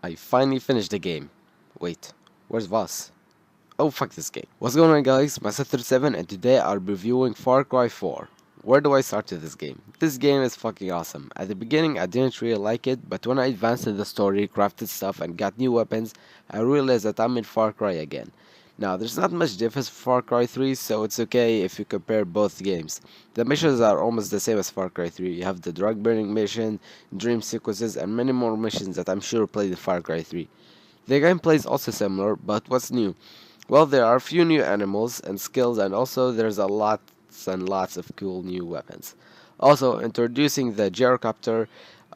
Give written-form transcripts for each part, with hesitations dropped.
I finally finished the game. Wait, where's Voss? Oh, fuck this game. What's going on, guys? mythical, and today I'll be reviewing Far Cry 4. Where do I start with this game? This game is fucking awesome. At the beginning I didn't really like it, but when I advanced in the story, crafted stuff and got new weapons, I realized that I'm in Far Cry again. Now, there's not much difference for Far Cry 3, so it's okay if you compare both games. The missions are almost the same as Far Cry 3. You have the drug burning mission, dream sequences, and many more missions that I'm sure played in Far Cry 3. The gameplay is also similar, but what's new? Well, there are a few new animals and skills, and also there's a lots and lots of cool new weapons. Also, introducing the gyrocopter,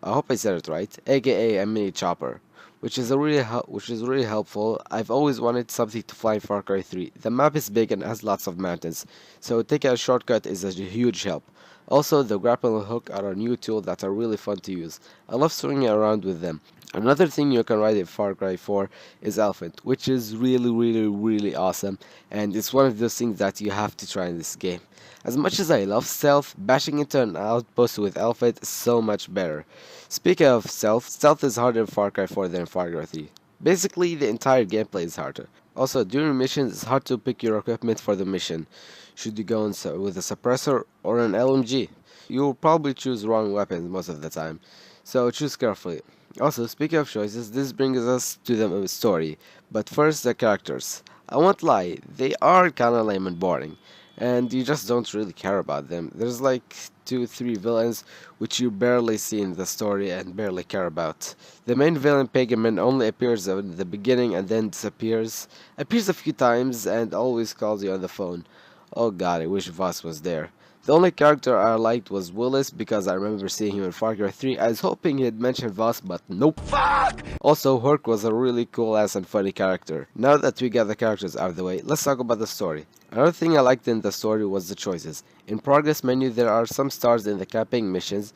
I hope I said it right, aka a mini chopper, which is really helpful. I've always wanted something to fly in Far Cry 3. The map is big and has lots of mountains, so taking a shortcut is a huge help. Also, the grapple and hook are a new tool that are really fun to use. I love swinging around with them. Another thing you can ride in Far Cry 4 is Elephant, which is really awesome, and it's one of those things that you have to try in this game. As much as I love stealth, bashing into an outpost with Elephant is so much better. Speaking of stealth is harder in Far Cry 4 than in Far Cry 3. Basically, the entire gameplay is harder. Also, during missions, it's hard to pick your equipment for the mission. Should you go with a suppressor or an LMG? You will probably choose wrong weapons most of the time, so choose carefully. Also, speaking of choices, this brings us to the story, but first the characters. I won't lie, they are kinda lame and boring, and you just don't really care about them. There's like 2-3 villains which you barely see in the story and barely care about. The main villain, Pagan, only appears in the beginning and then disappears, appears a few times and always calls you on the phone. Oh god, I wish Voss was there. The only character I liked was Willis because I remember seeing him in Far Cry 3. I was hoping he'd mention Voss, but nope. Fuck! Also, Hurk was a really cool ass and funny character. Now that we got the characters out of the way, let's talk about the story. Another thing I liked in the story was the choices. In progress menu there are some stars in the camping missions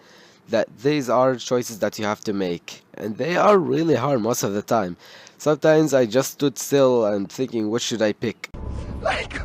that these are choices that you have to make, and they are really hard most of the time. Sometimes I just stood still and thinking, what should I pick? Like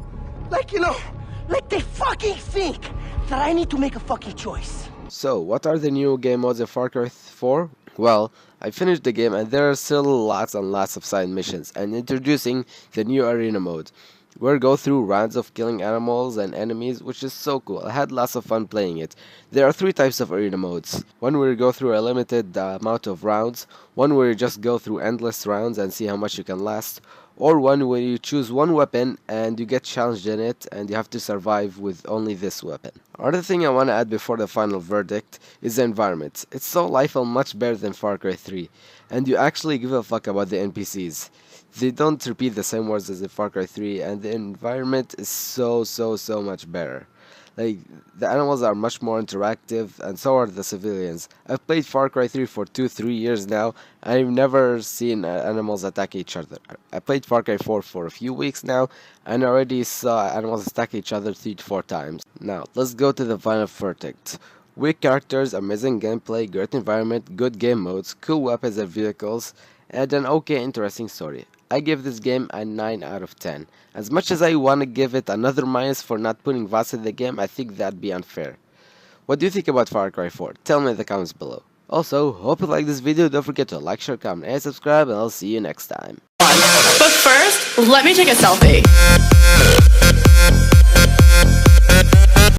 they fucking think that I need to make a fucking choice. So, what are the new game modes in Far Cry 4? Well, I finished the game and there are still lots and lots of side missions, and introducing the new arena mode, where you go through rounds of killing animals and enemies, which is so cool. I had lots of fun playing it. There are 3 types of arena modes. One where you go through a limited amount of rounds, one where you just go through endless rounds and see how much you can last, or one where you choose one weapon and you get challenged in it and you have to survive with only this weapon. Another thing I want to add before the final verdict is the environment. It's so lively, much better than Far Cry 3, and you actually give a fuck about the NPCs. They don't repeat the same words as in Far Cry 3, and the environment is so much better. Like, the animals are much more interactive, and so are the civilians. I've played Far Cry 3 for 2-3 years now, and I've never seen animals attack each other. I played Far Cry 4 for a few weeks now, and already saw animals attack each other 3-4 times. Now, let's go to the final verdict. Weak characters, amazing gameplay, great environment, good game modes, cool weapons and vehicles, and an okay interesting story. I give this game a 9 out of 10. As much as I want to give it another minus for not putting Voss in the game, I think that'd be unfair. What do you think about Far Cry 4? Tell me in the comments below. Also, hope you like this video. Don't forget to like, share, comment, and subscribe, and I'll see you next time. But first, let me take a selfie.